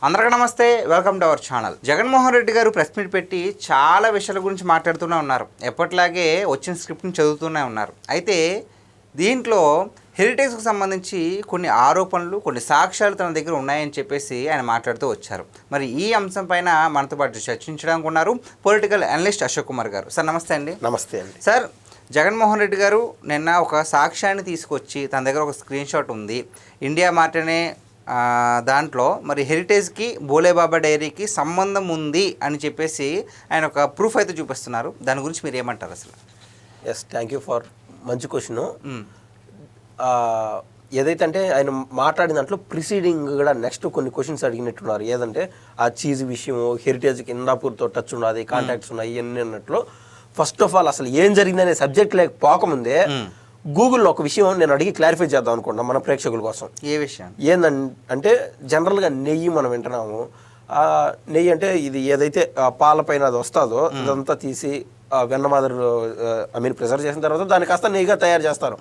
అందరికీ నమస్తే, welcome to our channel. Jaganmohan Reddy గారు ప్రెస్ మీట్ పెట్టి చాలా విషయాల గురించి మాట్లాడుతూనే ఉన్నారు. ఎప్పటిలాగే వచ్చిన స్క్రిప్ట్ని చదువుతూనే ఉన్నారు. అయితే దీంట్లో హెరిటేజ్కి సంబంధించి కొన్ని ఆరోపణలు, కొన్ని సాక్ష్యాలు తన దగ్గర ఉన్నాయని చెప్పేసి ఆయన మాట్లాడుతూ వచ్చారు. మరి ఈ అంశం పైన మనతో పాటు చర్చించడానికి ఉన్నారు పొలిటికల్ అనలిస్ట్ అశోక్ కుమార్ గారు. సార్ నమస్తే అండి. నమస్తే అండి. సార్, జగన్మోహన్ రెడ్డి గారు నిన్న ఒక సాక్ష్యాన్ని తీసుకొచ్చి తన దగ్గర ఒక స్క్రీన్ షాట్ ఉంది. ఇండియా మార్ట్ అనే దాంట్లో మరి హెరిటేజ్కి బోలేబాబా డైరీకి సంబంధం ఉంది అని చెప్పేసి ఆయన ఒక ప్రూఫ్ అయితే చూపిస్తున్నారు. దాని గురించి మీరు ఏమంటారు అసలు? ఎస్, థ్యాంక్ యూ ఫర్ మంచి క్వశ్చన్. ఏదైతే అంటే ఆయన మాట్లాడిన దాంట్లో ప్రిసీడింగ్ కూడా నెక్స్ట్ కొన్ని క్వశ్చన్స్ అడిగినట్టున్నారు. ఏదంటే ఆ చీజ్ విషయం, హెరిటేజ్కి ఇందాపూర్తో టచ్ ఉన్నది, కాంటాక్ట్స్ ఉన్నాయి ఇవన్నీ అన్నట్లు. ఫస్ట్ ఆఫ్ ఆల్ అసలు ఏం జరిగిందనే సబ్జెక్ట్ లేక పోకముందే గూగుల్లో ఒక విషయం నేను అడిగి క్లారిఫై చేద్దాం అనుకుంటున్నాం మన ప్రేక్షకుల కోసం. ఏ విషయం? ఏందంటే జనరల్గా నెయ్యి మనం వింటున్నాము. నెయ్యి అంటే ఇది ఏదైతే పాల పైన అది వస్తుందో ఇదంతా తీసి వెన్న మాదిరి ప్రిజర్వ్ చేసిన తర్వాత దాన్ని కాస్త నెయ్యిగా తయారు చేస్తారు.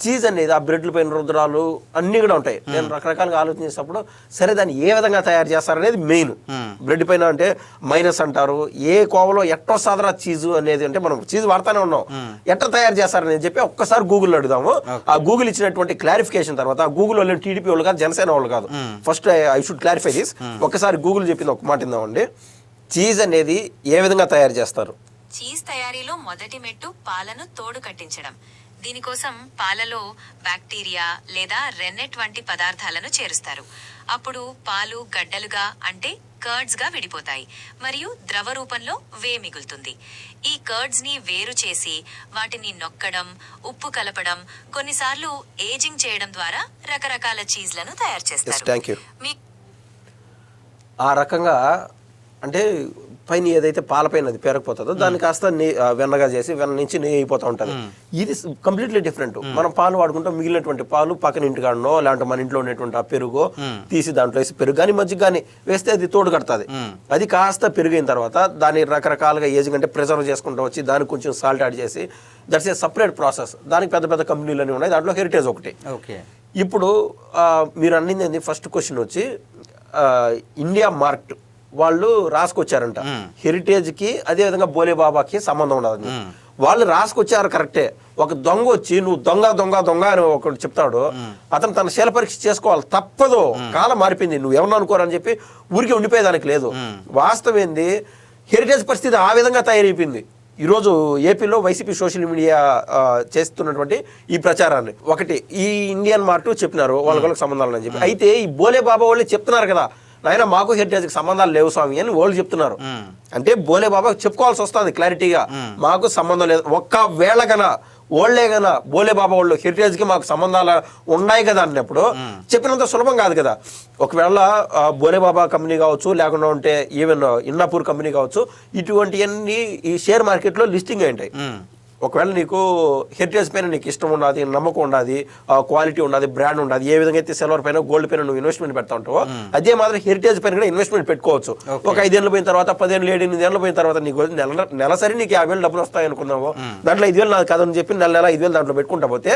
చీజ్ అనేది ఆ బ్రెడ్ల పైన రుద్రాలు అన్నీ కూడా ఉంటాయి. నేను రకరకాలుగా ఆలోచించేటప్పుడు సరే దాన్ని ఏ విధంగా తయారు చేస్తారనేది మెయిన్. బ్రెడ్ పైన అంటే మైనస్ అంటారు, ఏ కోవలో ఎట్టో సాదరా చీజు అనేది అంటే మనం చీజ్ వాడుతూనే ఉన్నాం, ఎట్ట తయారు చేస్తారని చెప్పి ఒక్కసారి గూగుల్ అడుగుదాము. ఆ గూగుల్ ఇచ్చినటువంటి క్లారిఫికేషన్ తర్వాత ఆ గూగుల్ వాళ్ళు టీడీపీ వాళ్ళు కాదు, జనసేన వాళ్ళు కాదు. First I should clarify this. ఒక్కసారి గూగుల్ చెప్పింది ఒక మాట ఇందామండి. చీజ్ అనేది ఏ విధంగా తయారు చేస్తారు? చీజ్ తయారీలో మొదటి మెట్టు పాలను తోడు కట్టించడం. దీనికోసం పాలలో బ్యాక్టీరియా లేదా రెన్నెట్ వంటి పదార్థాలను చేరుస్తారు. అప్పుడు పాలు గడ్డలుగా అంటే కర్డ్స్ గా విడిపోతాయి మరియు ద్రవ రూపంలో మిగులుతుంది. ఈ కర్డ్స్ ని వేరు చేసి వాటిని నొక్కడం, ఉప్పు కలపడం, కొన్నిసార్లు ఏజింగ్ చేయడం ద్వారా రకరకాల చీజ్లను తయారు చేస్తారు. ఆ రకంగా అంటే పైన ఏదైతే పాలపైన అది పెరగపోతుందో దాన్ని కాస్త వెన్నగా చేసి వెన్న నుంచి నెయ్యి అయిపోతూ ఉంటుంది. ఇది కంప్లీట్లీ డిఫరెంట్. మనం పాలు వాడుకుంటాం, మిగిలినటువంటి పాలు పక్కన ఇంటికాడనో లేదంటే మన ఇంట్లో ఉన్నటువంటి ఆ పెరుగు తీసి దాంట్లో వేసి పెరుగు కానీ మజ్జిగ కానీ వేస్తే అది తోడు కడుతుంది. అది కాస్త పెరిగిన తర్వాత దాన్ని రకరకాలుగా ఏజింగ్ అంటే ప్రిజర్వ్ చేసుకుంటూ వచ్చి దానికి కొంచెం సాల్ట్ యాడ్ చేసి దట్స్ ఏ సపరేట్ ప్రాసెస్. దానికి పెద్ద పెద్ద కంపెనీలు అన్నీ ఉన్నాయి, దాంట్లో హెరిటేజ్ ఒకటి. ఇప్పుడు మీరు అన్నింది ఫస్ట్ క్వశ్చన్ వచ్చి ఇండియా మార్ట్ వాళ్ళు రాసుకొచ్చారంట హెరిటేజ్కి అదేవిధంగా బోలేబాబాకి సంబంధం ఉండదు. వాళ్ళు రాసుకొచ్చారు కరెక్టే. ఒక దొంగ వచ్చి నువ్వు దొంగ దొంగ దొంగ అని ఒకటి చెప్తాడు, అతను తన శీల పరీక్ష చేసుకోవాలి, తప్పదు, కాలం మారిపోయింది, నువ్వు ఎవరిని అనుకోరని చెప్పి ఊరికి ఉండిపోయేదానికి లేదు. వాస్తవం ఏంది, హెరిటేజ్ పరిస్థితి ఆ విధంగా తయారైపోయింది. ఈరోజు ఏపీలో వైసీపీ సోషల్ మీడియా చేస్తున్నటువంటి ఈ ప్రచారాన్ని ఒకటి ఈ ఇండియన్ మార్ట్ చెప్పినారు వాళ్ళకి సంబంధాలు అని చెప్పి. అయితే ఈ బోలేబాబా వాళ్ళే చెప్తున్నారు కదా, నాయన మాకు హెరిటేజ్కి సంబంధాలు లేవు స్వామి అని వాళ్ళు చెప్తున్నారు. అంటే బోలేబాబా చెప్పుకోవాల్సి వస్తుంది క్లారిటీగా, మాకు సంబంధం లేదు. ఒక్కవేళ గన ఓళ్లే గన బోలేబాబా వాళ్ళు హెరిటేజ్కి మాకు సంబంధాలు ఉన్నాయి కదా అన్నప్పుడు చెప్పినంత సులభం కాదు కదా. ఒకవేళ బోలేబాబా కంపెనీ కావచ్చు, లేకుండా ఉంటే ఈవెన్ ఇన్నాపూర్ కంపెనీ కావచ్చు, ఇటువంటివన్నీ ఈ షేర్ మార్కెట్లో లిస్టింగ్ అయి ఉంటాయి. ఒకవేళ నీకు హెరిటేజ్ పైన నీకు ఇష్టం ఉన్నది, నమ్మకం ఉన్నది, క్వాలిటీ ఉన్నది, బ్రాండ్ ఉన్నది, ఏ విధంగా అయితే సిల్వర్ పైన గోల్డ్ పైన నువ్వు ఇన్వెస్ట్మెంట్ పెడతా ఉంటావో అదే మాత్రం హెరిటేజ్ పైన కూడా ఇన్వెస్ట్మెంట్ పెట్టుకోవచ్చు. ఒక 5 ఏళ్ళు పోయిన తర్వాత, 10 ఏళ్ళు 7 ఏళ్ళు పోయిన తర్వాత నీకు నెలసరి నీకు 50,000 డబ్బులు వస్తాయి అనుకున్నావు, దాంట్లో 5,000 నాకు కదని చెప్పి నెల 5,000 దాంట్లో పెట్టుకుంటా పోతే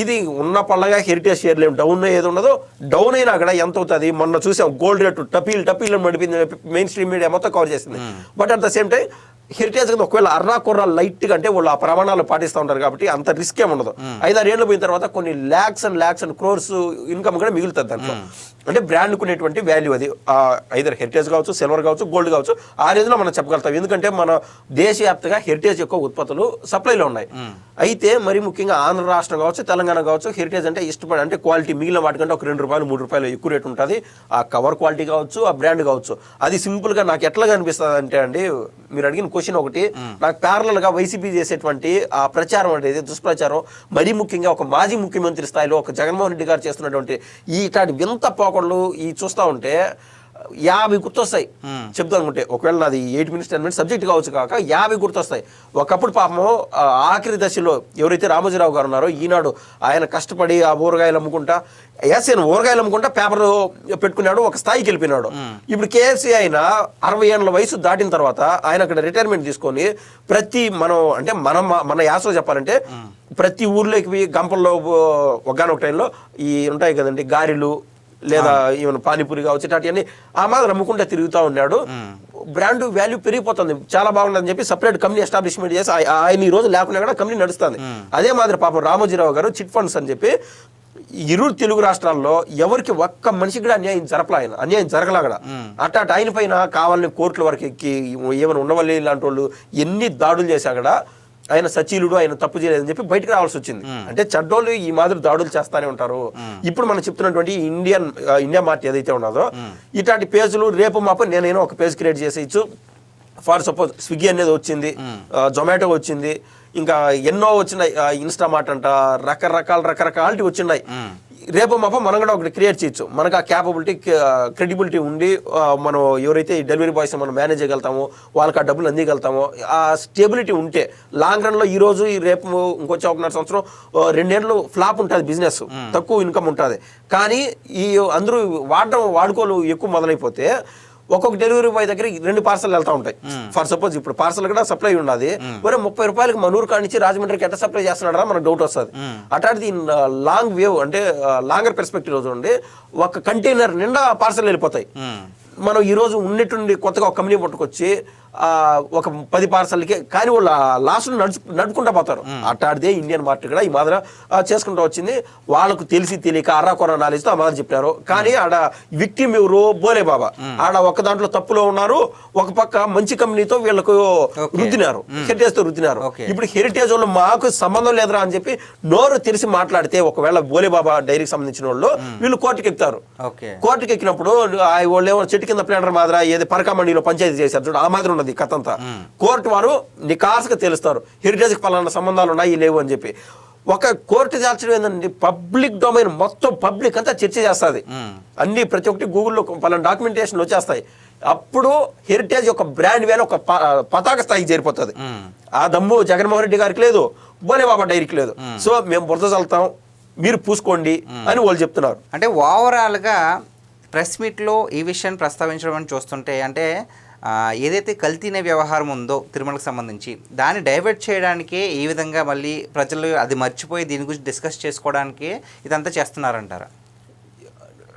ఇది ఉన్న పళ్ళగా హెరిటేజ్ షేర్లు ఏం డౌన్ ఏది ఉండదో, డౌన్ అయినా కూడా ఎంత అవుతుంది మొన్న చూసాం. గోల్డ్ రేటు టపీలు నడిపింది, మెయిన్ స్ట్రీమ్ మీడియా మొత్తం కవర్ చేసింది. But at the same time heritage కింద ఒకవేళ అర్రా కుర్రా లైట్గా అంటే వాళ్ళు ఆ ప్రమాణాలు పాటిస్తూ ఉంటారు కాబట్టి అంత రిస్క్ ఏమి ఉండదు. 5-6 ఏళ్ళు పోయిన తర్వాత కొన్ని ల్యాక్స్ అండ్ క్రోర్స్ ఇన్కమ్ కూడా మిగులుతుంది దాంట్లో. అంటే బ్రాండ్కు ఉన్నటువంటి వాల్యూ అది ఐదర్ హెరిటేజ్ కావచ్చు, సిల్వర్ కావచ్చు, గోల్డ్ కావచ్చు, ఆ రేంజ్లో మనం చెప్పగలుగుతాం. ఎందుకంటే మన దేశవ్యాప్తంగా హెరిటేజ్ యొక్క ఉత్పత్తులు సప్లైలో ఉన్నాయి. అయితే మరి ముఖ్యంగా ఆంధ్ర రాష్ట్రం కావచ్చు, తెలంగాణ కావచ్చు, హెరిటేజ్ అంటే ఇష్టపడి అంటే క్వాలిటీ మిగిలిన వాటికంటే ఒక 2 రూపాయలు 3 రూపాయలు ఎక్కువ రేటు ఉంటుంది. ఆ కవర్ క్వాలిటీ కావచ్చు, ఆ బ్రాండ్ కావచ్చు. అది సింపుల్గా నాకు ఎట్లా కనిపిస్తుంది అంటే అండి, మీరు అడిగిన క్వశ్చన్ ఒకటి, నాకు ప్యారలల్ గా వైసీపీ చేసేటువంటి ఆ ప్రచారం అనేది దుష్ప్రచారం, మరీ ముఖ్యంగా ఒక మాజీ ముఖ్యమంత్రి స్థాయిలో ఒక జగన్మోహన్ రెడ్డి గారు చేస్తున్నటువంటి ఇట్లాంటి వింత పోకళ్ళు ఈ చూస్తూ ఉంటే 50 గుర్తొస్తాయి చెప్తా అనుకుంటే. ఒకవేళ నాది 8 minutes 10 minutes సబ్జెక్ట్ కావచ్చు కాక 50 గుర్తొస్తాయి. ఒకప్పుడు పాపము ఆఖరి దశలో ఎవరైతే రామోజీరావు గారు ఉన్నారో, ఈనాడు ఆయన కష్టపడి ఆ ఊరగాయలు అమ్ముకుంటా ఊరగాయలు అమ్ముకుంటా పేపర్ పెట్టుకున్నాడు, ఒక స్థాయికి వెళ్ళిపోయినాడు. ఇప్పుడు కేఎఫ్సీ ఆయన 60 ఏళ్ళ వయసు దాటిన తర్వాత ఆయన అక్కడ రిటైర్మెంట్ తీసుకొని ప్రతి మనం అంటే మన యాసలో చెప్పాలంటే ప్రతి ఊర్లోకి గంపల్లో ఒకనొక టైంలో ఈ ఉంటాయి కదండి గారెలు, లేదా ఈవెన్ పానీపూరి కావచ్చు ఇట్లాంటివన్నీ ఆ మాదిరి అమ్ముకుంటే తిరుగుతూ ఉన్నాడు. బ్రాండ్ వాల్యూ పెరిగిపోతుంది, చాలా బాగుందని చెప్పి సపరేట్ కంపెనీ ఎస్టాబ్లిష్మెంట్ చేసి ఆయన ఈ రోజు లేకుండా కూడా కంపెనీ నడుస్తుంది. అదే మాదిరి పాపం రామోజీరావు గారు చిట్ ఫండ్స్ అని చెప్పి ఇరు తెలుగు రాష్ట్రాల్లో ఎవరికి ఒక్క మనిషికి కూడా అన్యాయం జరగలాగడ అట్ట ఆయన పైన కావాలని కోర్టుల వరకు ఎక్కి ఏమైనా ఉండవల్లి ఇలాంటి వాళ్ళు ఎన్ని దాడులు చేశా కూడా ఆయన సచీలుడు, ఆయన తప్పు చేయలేదని చెప్పి బయటకు రావాల్సి వచ్చింది. అంటే చెడ్డోళ్ళు ఈ మాదిరి దాడులు చేస్తానే ఉంటారు. ఇప్పుడు మనం చెప్తున్నటువంటి ఇండియా మార్ట్ ఏదైతే ఉన్నదో ఇట్లాంటి పేజీలు రేపు మాపు నేనైనా ఒక పేజ్ క్రియేట్ చేసేయచ్చు. ఫర్ సపోజ్ స్విగ్గీ అనేది వచ్చింది, జొమాటో వచ్చింది, ఇంకా ఎన్నో వచ్చినాయి, ఇన్స్టామార్ట్ అంట, రకరకాలటి వచ్చినాయి. రేపు మాప మనం కూడా ఒకటి క్రియేట్ చేయొచ్చు. మనకు ఆ క్యాపబిలిటీ క్రెడిబిలిటీ ఉండి మనం ఎవరైతే ఈ డెలివరీ బాయ్స్ మనం మేనేజ్ చేయగలుగుతామో వాళ్ళకి ఆ డబ్బులు అందిగలుగుతామో ఆ స్టెబిలిటీ ఉంటే లాంగ్ రన్ లో ఈ రోజు ఈ రేపు ఇంకొచ్చే 1.5 సంవత్సరం 2 ఏళ్ళు ఫ్లాప్ ఉంటుంది, బిజినెస్ తక్కువ ఇన్కమ్ ఉంటుంది. కానీ ఈ అందరూ వాడుకోలు ఎక్కువ మొదలైపోతే ఒక్కొక్క డెలివరీ బాయ్ దగ్గర 2 పార్సల్ వెళ్తా ఉంటాయి. ఫర్ సపోజ్ ఇప్పుడు పార్సల్ కూడా సప్లై ఉన్నది, మరి 30 రూపాయలకి మనూరు కానించి రాజమండ్రికి ఎట్లా సప్లై చేస్తున్నాడా మనకు డౌట్ వస్తుంది. అట్లాంటిది లాంగ్ వేవ్ అంటే లాంగర్ పెర్స్పెక్టివ్ చూడండి, ఒక కంటైనర్ నిండా పార్సల్ వెళ్ళిపోతాయి. మనం ఈ రోజు ఉన్నట్టుండి కొత్తగా ఒక కంపెనీ పట్టుకొచ్చి ఒక 10 పార్సల్కి కానీ వాళ్ళు లాస్ట్ నడుపుకుంటా పోతారు. అట్లాంటిదే ఇండియన్ మార్కెట్ కూడా ఈ మాదిరి చేసుకుంటూ వచ్చింది. వాళ్ళకు తెలిసి తెలియక అర్రాకొర నాలెడ్జ్తో ఆ మాదిరి చెప్పారు. కానీ ఆడ విక్టిమ్ ఎవరు బోలే బాబా, ఆడ ఒక దాంట్లో తప్పులో ఉన్నారు, ఒక పక్క మంచి కంపెనీతో వీళ్ళకు రుద్దినారు, హెరిటేజ్తో రుద్దినారు. ఇప్పుడు హెరిటేజ్ వాళ్ళు మాకు సంబంధం లేదురా అని చెప్పి నోరు తెలిసి మాట్లాడితే ఒకవేళ బోలే బాబా డైరీకి సంబంధించిన వాళ్ళు వీళ్ళు కోర్టుకి ఎక్కుతారు. కోర్టుకి ఎక్కినప్పుడు వాళ్ళు ఏమో చెట్టు కింద ప్లేటర్ మాదిరి ఏది పరకామండిలో పంచాయతీ చేశారు చూడు, ఆ మాదిరి ఉన్నది కథ అంతా. కోర్టు వారు నికాసుగా తెలుస్తారు హెరిటేజ్కి పలానా సంబంధాలు ఉన్నాయి లేవు అని చెప్పి. ఒక కోర్టు దాల్చడం ఏంటంటే పబ్లిక్ డొమైన్ మొత్తం పబ్లిక్ అంతా చర్చ చేస్తుంది. అన్ని ప్రతి ఒక్కటి గూగుల్లో పలానా డాక్యుమెంటేషన్ వచ్చేస్తాయి. అప్పుడు హెరిటేజ్ యొక్క బ్రాండ్ వేల ఒక పతాక స్థాయికి చేరిపోతుంది. ఆ దమ్ము జగన్మోహన్ రెడ్డి గారికి లేదు, బోలే బాబా డైరీకి లేదు. సో మేము బురద చల్లుతాం, మీరు పూసుకోండి అని వాళ్ళు చెప్తున్నారు. అంటే ఓవరాల్గా ప్రెస్ మీట్లో ఈ విషయాన్ని ప్రస్తావించడం అని చూస్తుంటే, అంటే ఏదైతే కల్తీనే వ్యవహారం ఉందో తిరుమలకు సంబంధించి దాన్ని డైవర్ట్ చేయడానికే ఈ విధంగా మళ్ళీ ప్రజలు అది మర్చిపోయి దీని గురించి డిస్కస్ చేసుకోవడానికి ఇదంతా చేస్తున్నారంటారా?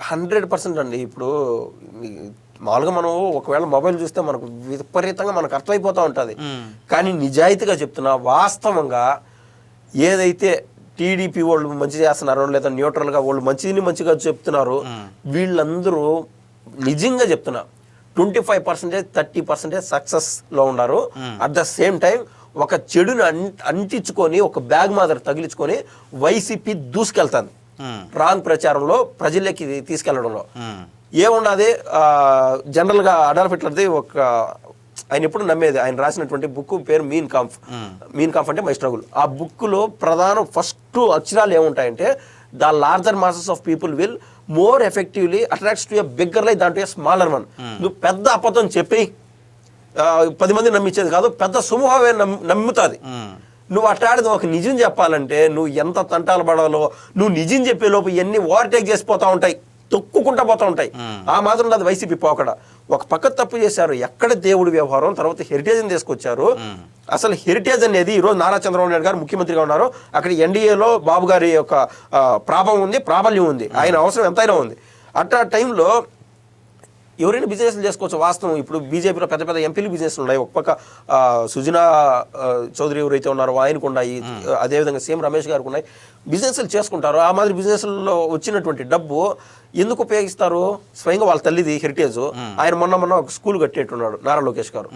100% అండి. ఇప్పుడు మామూలుగా మనం ఒకవేళ మొబైల్ చూస్తే మనకు విపరీతంగా మనకు అర్థమైపోతూ ఉంటుంది. కానీ నిజాయితీగా చెప్తున్నా, వాస్తవంగా ఏదైతే టీడీపీ వాళ్ళు మంచి చేస్తున్నారో లేదా న్యూట్రల్గా వాళ్ళు మంచిగా చెప్తున్నారు, వీళ్ళందరూ నిజంగా చెప్తున్నా 25% 30% సక్సెస్లో ఉన్నారు. అట్ ద సేమ్ టైం ఒక చెడుని అంటించుకొని ఒక బ్యాగ్ మాదిరి తగిలించుకొని వైసీపీ దూసుకెళ్తాను రాంగ్ ప్రచారంలో ప్రజల్లోకి తీసుకెళ్లడంలో. ఏమున్నది జనరల్గా అడాల్ఫ్ హిట్లర్ది ఒక ఆయన ఎప్పుడు నమ్మేది, ఆయన రాసినటువంటి బుక్ పేరు మీన్ కాంఫ్ అంటే మై స్ట్రగుల్. ఆ బుక్లో ప్రధాన ఫస్ట్ అక్షరాలు ఏముంటాయంటే the larger masses of people will more effectively attracts to a bigger like దాంట్లో స్మాలర్ వన్. నువ్వు పెద్ద అబద్ధం చెప్పి 10 మంది నమ్మించేది కాదు, పెద్ద సమూహమే నమ్ముతుంది. నువ్వు అట్లాంటిది ఒక నిజం చెప్పాలంటే నువ్వు ఎంత తంటాలు పడాలో, నువ్వు నిజం చెప్పే లోపు ఇవన్నీ ఓవర్టేక్ చేసిపోతూ ఉంటాయి, తొక్కుకుంటా పోతూ ఉంటాయి. ఆ మాత్రం ఉన్నది వైసీపీ పోకడ. ఒక పక్క తప్పు చేశారు, ఎక్కడ దేవుడి వ్యవహారం, తర్వాత హెరిటేజ్ని తీసుకొచ్చారు. అసలు హెరిటేజ్ అనేది ఈరోజు నారా చంద్రబాబు నాయుడు గారు ముఖ్యమంత్రిగా ఉన్నారు, అక్కడ ఎన్డీఏలో బాబు గారి యొక్క ప్రాబల్యం ఉంది, ఆయన అవసరం ఎంతైనా ఉంది. అట్లా టైంలో ఎవరైనా బిజినెస్లు చేసుకోవచ్చు. వాస్తవం ఇప్పుడు బీజేపీలో పెద్ద పెద్ద ఎంపీలు బిజినెస్లు ఉన్నాయి. ఒక పక్క సుజనా చౌదరి ఎవరైతే ఉన్నారో ఆయనకు ఉన్నాయి, అదేవిధంగా సీఎం రమేష్ గారికి ఉన్నాయి. బిజినెస్లు చేసుకుంటారు. ఆ మాదిరి బిజినెస్లో వచ్చినటువంటి డబ్బు ఎందుకు ఉపయోగిస్తారు? స్వయంగా వాళ్ళ తల్లిది హెరిటేజ్. ఆయన మొన్న ఒక స్కూల్ కట్టేట్టున్నాడు నారా లోకేష్ గారు,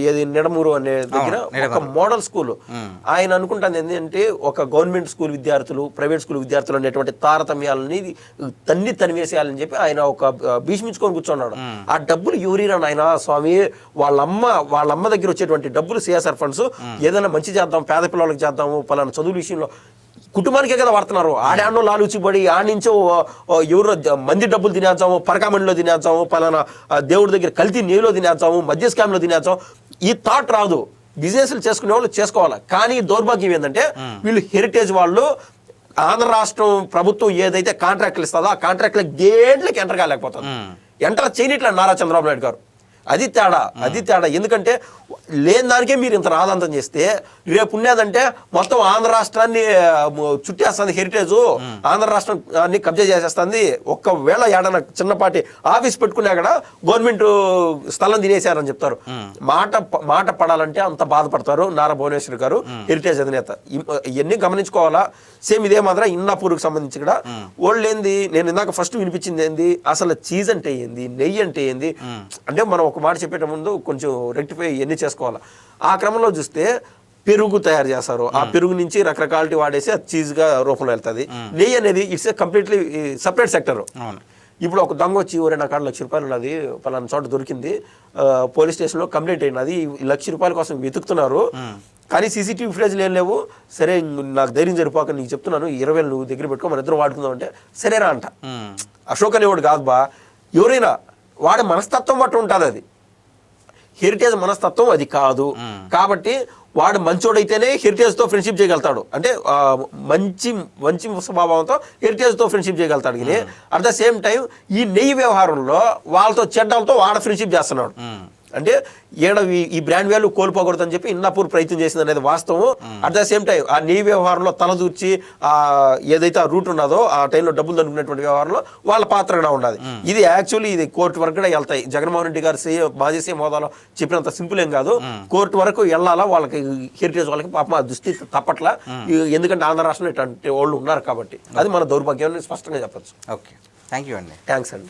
ఏది నిడమూరు అనే దగ్గర ఒక మోడల్ స్కూల్. ఆయన అనుకుంటాను ఏంటంటే ఒక గవర్నమెంట్ స్కూల్ విద్యార్థులు ప్రైవేట్ స్కూల్ విద్యార్థులు అనేటువంటి తారతమ్యాలని తనివేసేయాలని చెప్పి ఆయన ఒక భీష్మించుకొని కూర్చున్నాడు. ఆ డబ్బులు ఎవరిరా నాయన స్వామి, వాళ్ళమ్మ దగ్గర వచ్చేటువంటి డబ్బులు సిఎస్ఆర్ ఫండ్స్, ఏదైనా మంచి చేద్దాం, పేద పిల్లలకు చేద్దాము, పలానా చదువుల విషయంలో కుటుంబానికే కదా వాడుతున్నారు. ఆడాన్నో లాలుచిపడి ఆడించో ఎవరో మంది డబ్బులు తినేద్దాము, పరకామండిలో తినేద్దాము, పలానా దేవుడి దగ్గర కల్తీ నీలో తినేద్దాము, మద్య స్కామ్లో తినేద్దాం, ఈ థాట్ రాదు. బిజినెస్లు చేసుకునే వాళ్ళు చేసుకోవాలి. కానీ దౌర్భాగ్యం ఏంటంటే వీళ్ళు హెరిటేజ్ వాళ్ళు ఆంధ్ర రాష్ట్రం ప్రభుత్వం ఏదైతే కాంట్రాక్ట్లు ఇస్తుందో ఆ కాంట్రాక్ట్లకు దేంట్లోకి ఎంటర్ కాలేకపోతుంది. ఎంటర్ చేయనిట్లా నారా చంద్రబాబు నాయుడు గారు. అది తేడా. ఎందుకంటే లేని దానికే మీరు ఇంత రాదంతం చేస్తే రేపు ఉన్నదంటే మొత్తం ఆంధ్ర రాష్ట్రాన్ని చుట్టేస్తుంది హెరిటేజ్, ఆంధ్ర రాష్ట్రాన్ని కబ్జా చేసేస్తుంది. ఒక్కవేళ ఏడన్నా చిన్నపాటి ఆఫీస్ పెట్టుకున్నా కూడా గవర్నమెంట్ స్థలం తినేశారని చెప్తారు. మాట పడాలంటే అంత బాధపడతారు నారా భువనేశ్వర్ గారు, హెరిటేజ్ అధినేత. ఇవన్నీ గమనించుకోవాలా. సేమ్ ఇదే మాత్రం ఇన్నాపూర్కి సంబంధించి కూడా వాళ్ళు ఏంది, నేను ఇందాక ఫస్ట్ వినిపించింది ఏంది, అసలు చీజ్ అంటే ఏంది, నెయ్యి అంటే ఏంది, అంటే మనం ఒక మాట చెప్పేట ముందు కొంచెం రెక్టిఫై ఇవన్నీ చేసుకోవాలి. ఆ క్రమంలో చూస్తే పెరుగు తయారు చేస్తారు, ఆ పెరుగు నుంచి రకరకాలిటీ వాడేసి అది చీజ్గా రూపంలో వెళ్తుంది. నెయ్యి అనేది it's a completely separate sector. ఇప్పుడు ఒక దొంగ వచ్చి నా కాడ ₹1,00,000 ఉన్నది పలానా చోట దొరికింది, పోలీస్ స్టేషన్లో కంప్లైంట్ అయినది, ₹1,00,000 కోసం వెతుకుతున్నారు, కానీ సీసీటీవీ ఫుటేజ్లు ఏం లేవు. సరే నాకు ధైర్యం సరిపోక నీకు చెప్తున్నాను, 20,000 నువ్వు దగ్గర పెట్టుకో, మన ఇద్దరు వాడుకుందాం అంటే సరేరా అంట. అశోక్ అనేవాడు కాదు బా, ఎవరైనా వాడి మనస్తత్వం బట్టి ఉంటుంది. అది హెరిటేజ్ మనస్తత్వం అది కాదు. కాబట్టి వాడు మంచోడైతేనే హెరిటేజ్తో ఫ్రెండ్షిప్ చేయగలుగుతాడు, అంటే మంచి స్వభావంతో హెరిటేజ్తో ఫ్రెండ్షిప్ చేయగలుగుతాడు. కానీ అట్ ద సేమ్ టైం ఈ నెయ్యి వ్యవహారంలో వాళ్ళతో చెడ్డలతో వాడ ఫ్రెండ్షిప్ చేస్తున్నాడు. అంటే ఈ బ్రాండ్ వాల్యూ కోల్పోకూడదని చెప్పి ఇన్నాపూర్ ప్రయత్నం చేసింది అనేది వాస్తవం. అట్ ద సేమ్ టైం ఆ నెయ్యి వ్యవహారంలో తలదూర్చి ఏదైతే ఆ రూట్ ఉన్నదో ఆ టైంలో డబ్బులు దొరుకుతున్నటువంటి వ్యవహారంలో వాళ్ళ పాత్ర కూడా ఉన్నది. ఇది యాక్చువల్లీ ఇది కోర్టు వరకు కూడా వెళ్తాయి. జగన్మోహన్ రెడ్డి గారు మాజీ సీఎం హోదాలో చెప్పినంత సింపుల్ ఏం కాదు, కోర్టు వరకు వెళ్ళాలా. వాళ్ళకి హెరిటేజ్ వాళ్ళకి పాపం ఆ దృష్టి తప్పట్లా, ఎందుకంటే ఆంధ్ర రాష్ట్రంలో ఇట్లాంటి వాళ్ళు ఉన్నారు కాబట్టి. అది మన దౌర్భాగ్యాన్ని స్పష్టంగా చెప్పచ్చు. ఓకే, థ్యాంక్ యూ అండి. థ్యాంక్స్ అండి.